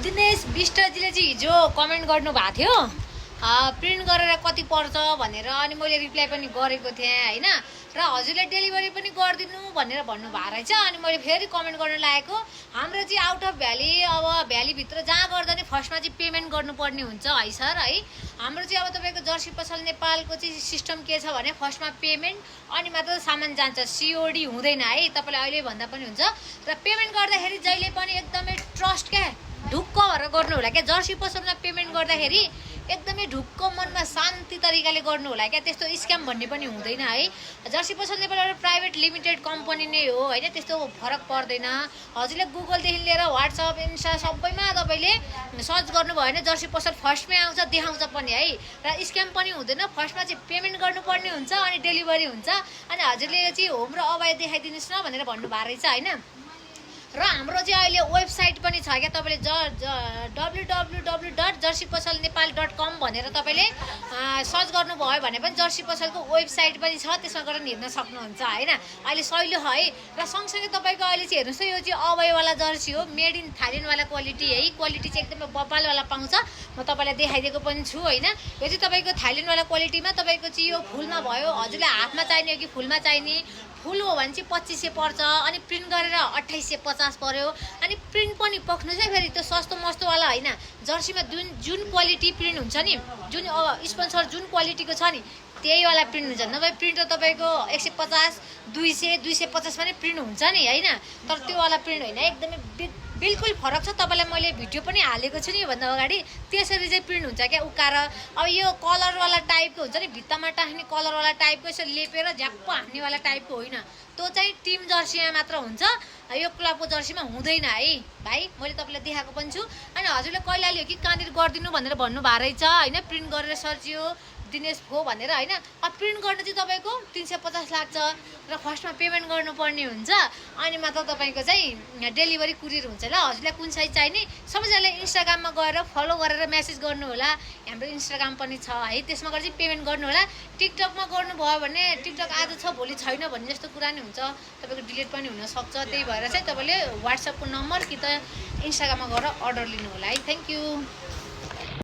दिनेश विष्टजीले चाहिँ हिजो कमेन्ट गर्नुभएको थियो प्रिन्ट गरेर कति पर्छ भनेर अनि मैले रिप्लाई पनि गरेको थिएँ हैन र हजुरले डेलिभरी पनि गरिदिनु भनेर भन्नुभएको रहेछ अनि मैले फेरि कमेन्ट गर्न लागेको हाम्रो चाहिँ आउट अफ भ्याली अब भ्यालीभित्र जहाँ गर्दा नि फर्स्टमा चाहिँ पेमेन्ट गर्नुपर्ने हुन्छ है सर है हाम्रो चाहिँ अब तपाईँको जर्सी पसल नेपालको चाहिँ सिस्टम के छ भने फर्स्टमा पेमेन्ट अनि मात्र सामान जान्छ सिओडी हुँदैन है तपाईँले अहिले भन्दा पनि हुन्छ र पेमेन्ट गर्दाखेरि जहिले पनि एकदमै ट्रस्ट क्या ढुक्क भएर गर्नु होला क्या जर्सी पसलमा पेमेन्ट गर्दाखेरि एकदमै ढुक्क मनमा शान्ति तरिकाले गर्नु होला क्या त्यस्तो स्क्याम भन्ने पनि हुँदैन है जर्सी पसल नेपाल एउटा प्राइभेट लिमिटेड कम्पनी नै हो हैन त्यस्तो फरक पर्दैन हजुरले गुगलदेखि लिएर व्हाट्सएप इन्स्टा सबैमा तपाईँले सर्च गर्नुभयो भने जर्सी पसल फर्स्टमै आउँछ देखाउँछ पनि है र स्क्याम पनि हुँदैन फर्स्टमा चाहिँ पेमेन्ट गर्नुपर्ने हुन्छ अनि डेलिभरी हुन्छ अनि हजुरले चाहिँ होम र अबाय देखाइदिनुहोस् न भनेर भन्नुभएको रहेछ हैन र हाम्रो चाहिँ अहिले वेबसाइट पनि छ क्या तपाईँले www.jerseypasalnepal.com भनेर तपाईँले सर्च गर्नुभयो भने पनि जर्सी पसलको वेबसाइट पनि छ त्यसमा गएर हेर्न सक्नुहुन्छ हैन अहिले सहिलो है र सँगसँगै तपाईँको अहिले चाहिँ हेर्नुहोस् यो चाहिँ अवयवाला जर्सी हो मेड इन थाइल्यान्डवाला क्वालिटी है क्वालिटी चाहिँ एकदमै बबालवाला पाउँछ म तपाईँलाई देखाइदिएको पनि छु हैन यो चाहिँ तपाईँको थाइल्यान्डवाला क्वालिटीमा तपाईँको चाहिँ यो फुलमा भयो हजुरले हातमा चाहिने हो कि फुलमा चाहिने फुल हो भने चाहिँ 2500 पर्छ अनि प्रिन्ट गरेर 2850 पर्यो अनि प्रिन्ट पनि पक्नु चाहिँ फेरि त्यो सस्तो मस्तोवाला हैन जर्सीमा जुन क्वालिटी प्रिन्ट हुन्छ नि जुन स्पोन्सर जुन क्वालिटीको छ नि त्यही वाला प्रिन्ट हुन्छ नभए प्रिन्ट त तपाईँको 150 200 250 पनि प्रिन्ट हुन्छ नि हैन तर त्यो वाला प्रिन्ट होइन एकदमै बिल्कुल फरक छ तपाईँलाई मैले भिडियो पनि हालेको छु नि योभन्दा अगाडि त्यसरी चाहिँ प्रिन्ट हुन्छ क्या उकाएर अब यो कलरवाला टाइपको हुन्छ नि भित्तामा टाँस्ने कलरवाला टाइपको यसो लेपेर झ्याप्प हान्नेवाला टाइपको होइन त्यो चाहिँ टिम जर्सीमा मात्र हुन्छ यो क्लबको जर्सीमा हुँदैन है भाइ मैले तपाईँलाई देखाएको पनि छु अनि हजुरले कहिले आल्यो कि कहाँनिर गरिदिनु भनेर भन्नुभएको रहेछ होइन प्रिन्ट गरेर सर्चियो दिनेश भो भनेर हैन अब प्रिन्ट गर्न चाहिँ तपाईँको 350 लाग्छ र फर्स्टमा पेमेन्ट गर्नुपर्ने हुन्छ अनि मात्र तपाईँको चाहिँ डेलिभरी कुरियर हुन्छ ल हजुरलाई कुन साइज चाहिने सबैजनाले इन्स्टाग्राममा गएर फलो गरेर मेसेज गर्नु होला हाम्रो इन्स्टाग्राम पनि छ है त्यसमा गएर चाहिँ पेमेन्ट गर्नु होला टिकटकमा गर्नुभयो भने टिकटक आज छ भोलि छैन भन्ने जस्तो कुरा नि हुन्छ तपाईँको डिलिट पनि हुनसक्छ त्यही भएर चाहिँ तपाईँले व्हाट्सएपको नम्बर कि त इन्स्टाग्राममा गएर अर्डर लिनु होला है थ्याङ्क यू